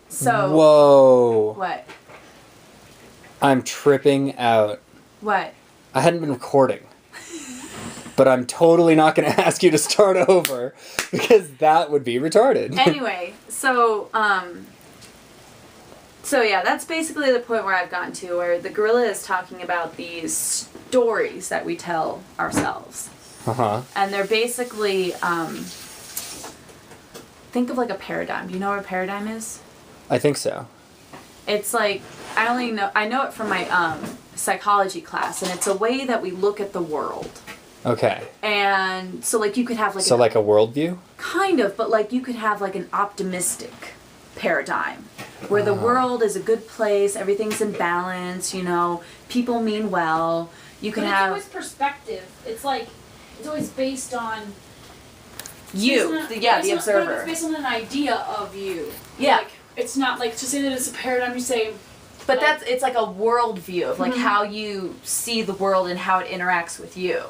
So... Whoa. What? I'm tripping out. What? I hadn't been recording. But I'm totally not going to ask you to start over because that would be retarded. Anyway, so yeah, that's basically the point where I've gotten to, where the gorilla is talking about these stories that we tell ourselves. Uh-huh. And they're basically, think of like a paradigm. Do you know what a paradigm is? I think so. It's like, I know it from my psychology class, and it's a way that we look at the world. Okay. And so like you could have like... So like a worldview? Kind of, but like you could have like an optimistic paradigm where the world is a good place, everything's in balance, you know, people mean well. You can have... It's always perspective. It's like, it's always based on... You, the observer. It's based on an idea of you. Yeah. Like, it's not like, to say that it's a paradigm, you say... But it's like a worldview of like how you see the world and how it interacts with you.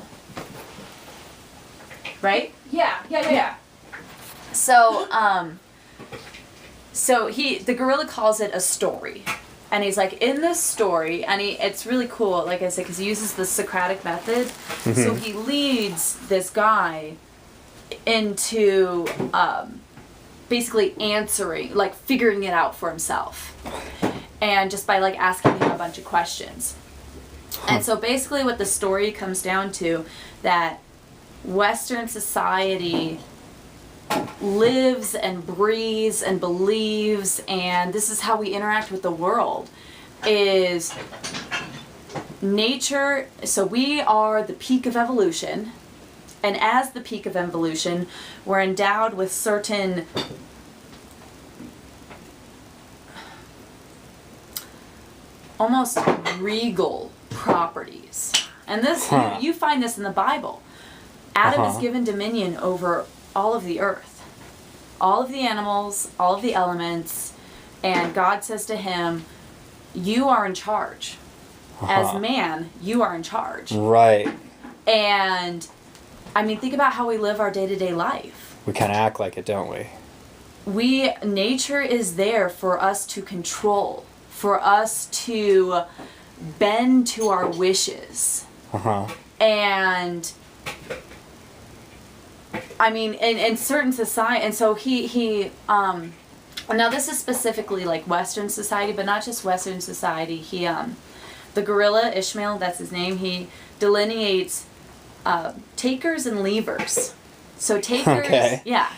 Right? Yeah. So, the gorilla calls it a story. And he's like, in this story, and it's really cool, like I said, because he uses the Socratic method. Mm-hmm. So he leads this guy into basically answering, like figuring it out for himself. And just by like asking him a bunch of questions. And so basically what the story comes down to, that Western society lives and breathes and believes, and this is how we interact with the world, is nature. So we are the peak of evolution, and as the peak of evolution, we're endowed with certain almost regal properties. And this, you find this in the Bible. Adam is given dominion over all of the earth, all of the animals, all of the elements, and God says to him, you are in charge. As man, you are in charge. Right. And, I mean, think about how we live our day-to-day life. We kind of act like it, don't we? Nature is there for us to control, for us to bend to our wishes. And I mean, in certain society, and so he now this is specifically like Western society, but not just Western society. He the gorilla, ISHMAEL, that's his name, he delineates takers and leavers. So takers, yeah.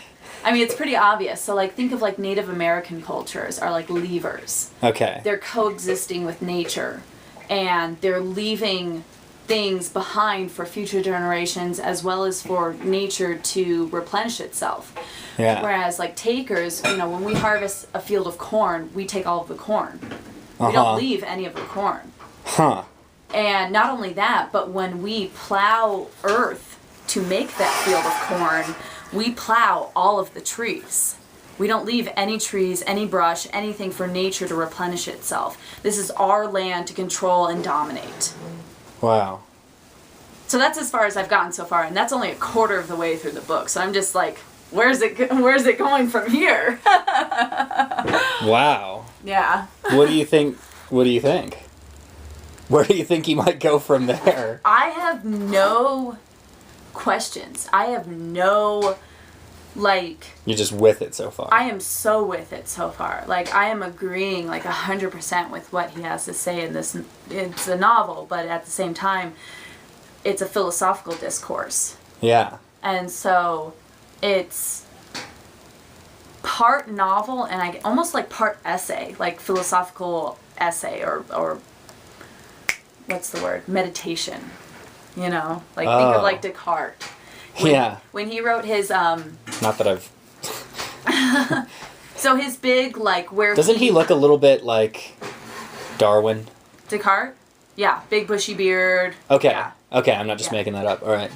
I mean, it's pretty obvious. So, like, think of, like, Native American cultures are, like, leavers. Okay. They're coexisting with nature, and they're leaving things behind for future generations as well as for nature to replenish itself. Yeah. Whereas, like, takers, you know, when we harvest a field of corn, we take all of the corn. We don't leave any of the corn. And not only that, but when we plow earth to make that field of corn, we plow all of the trees. We don't leave any trees, any brush, anything for nature to replenish itself. This is our land to control and dominate. Wow. So that's as far as I've gotten so far, and that's only a quarter of the way through the book. So I'm just like, where's it going from here? Wow. Yeah. What do you think? Where do you think he might go from there? I have no questions. I have no, like... You're just with it so far. I am so with it so far. Like, I am agreeing, like, 100% with what he has to say in this. It's a novel, but at the same time, it's a philosophical discourse. Yeah. And so, it's part novel and almost like part essay, like philosophical essay or what's the word? Meditation. You know, like think of like Descartes. When he wrote his Not that I've. So his big like where. Doesn't he look a little bit like Darwin? Descartes? Yeah, big bushy beard. Okay. Yeah. Okay, I'm not just making that up. All right.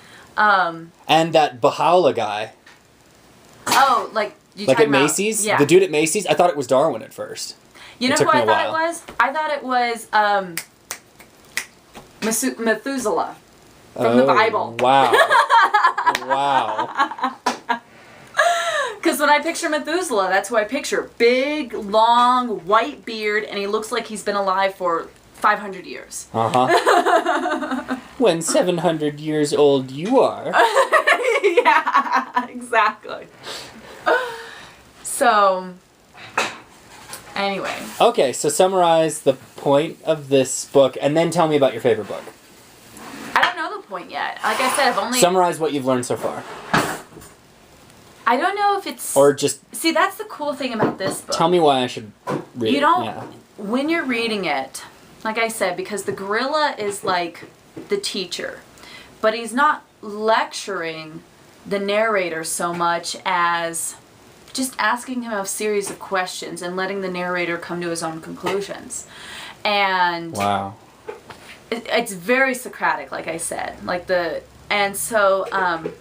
And that Baha'u'llah guy. Oh, like you like talking at Macy's? About, yeah. The dude at Macy's? I thought it was Darwin at first. You know who I thought it was? I thought it was Methuselah from the Bible. Wow. Wow. Because when I picture Methuselah, that's who I picture. Big, long, white beard, and he looks like he's been alive for 500 years. Uh-huh. When 700 years old you are. Yeah, exactly. So, anyway. Okay, so summarize the point of this book, and then tell me about your favorite book. I don't know the point yet. Like I said, I've only... Summarize what you've learned so far. I don't know if it's... Or just... See, that's the cool thing about this book. Tell me why I should read it. You don't... Yeah. When you're reading it, like I said, because the gorilla is like the teacher, but he's not lecturing the narrator so much as just asking him a series of questions and letting the narrator come to his own conclusions. And... Wow. It's very Socratic, like I said. And so...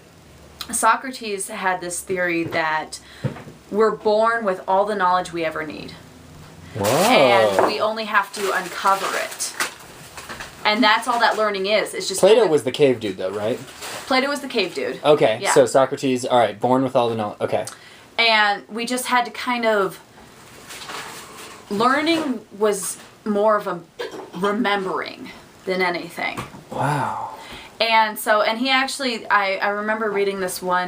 Socrates had this theory that we're born with all the knowledge we ever need. Whoa. And we only have to uncover it. And that's all that learning is. It's just Plato was the cave dude, though, right? Plato was the cave dude. Okay, Yeah. so Socrates, all right, born with all the knowledge. Okay. And we just had to kind of... Learning was more of a remembering than anything. Wow. And so, and he actually, I remember reading this one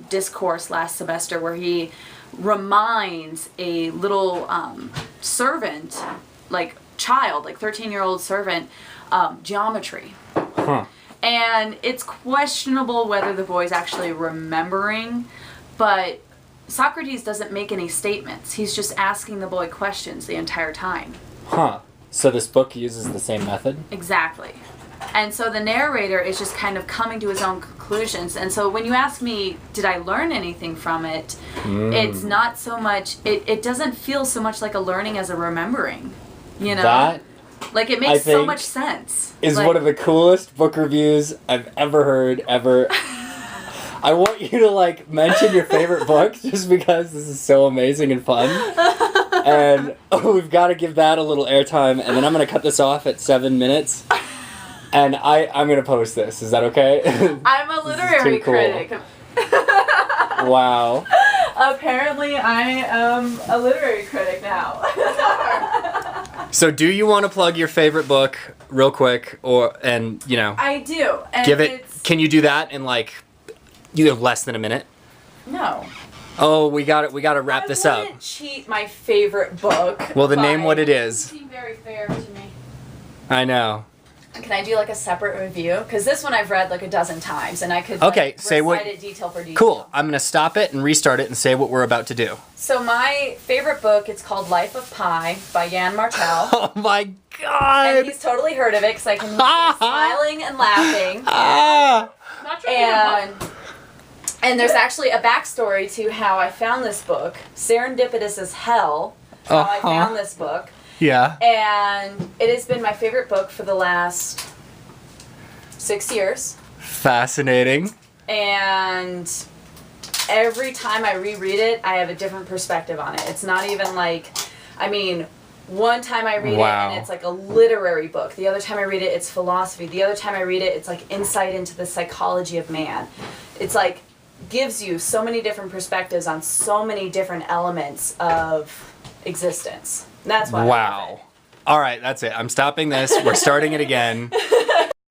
discourse last semester where he reminds a little servant, like child, like 13-year-old servant, geometry. Huh. And it's questionable whether the boy's actually remembering, but Socrates doesn't make any statements. He's just asking the boy questions the entire time. Huh. So this book uses the same method? Exactly. And so the narrator is just kind of coming to his own conclusions. And so when you ask me, did I learn anything from it? It's not so much, it doesn't feel so much like a learning as a remembering, you know? That, like, it makes so much sense. Is like, one of the coolest book reviews I've ever heard, ever. I want you to, like, mention your favorite book just because this is so amazing and fun. And we've got to give that a little airtime, and then I'm going to cut this off at 7 minutes. And I'm going to post this. Is that okay? I'm a literary critic. Wow. Apparently, I am a literary critic now. So, do you want to plug your favorite book real quick, and you know? I do. And give it. Can you do that in like, less than a minute? No. Oh, we got it. We got to wrap this up. I wouldn't cheat my favorite book. Well, then name what it is. Seem very fair to me. I know. Can I do like a separate review? Because this one I've read like a dozen times, and I could say what. Recite it detail for detail. Cool. I'm gonna stop it and restart it and say what we're about to do. So my favorite book, it's called Life of Pi by Jan Martel. Oh my god! And he's totally heard of it because I can hear him smiling and laughing. Not sure. And there's actually a backstory to how I found this book. Serendipitous as hell. How I found this book. Yeah. And it has been my favorite book for the last 6 years. Fascinating. And every time I reread it, I have a different perspective on it. It's not even like, I mean, one time I read it and it's like a literary book. The other time I read it, it's philosophy. The other time I read it, it's like insight into the psychology of man. It's like, gives you so many different perspectives on so many different elements of existence. That's why. Wow. All right, that's it. I'm stopping this. We're starting it again.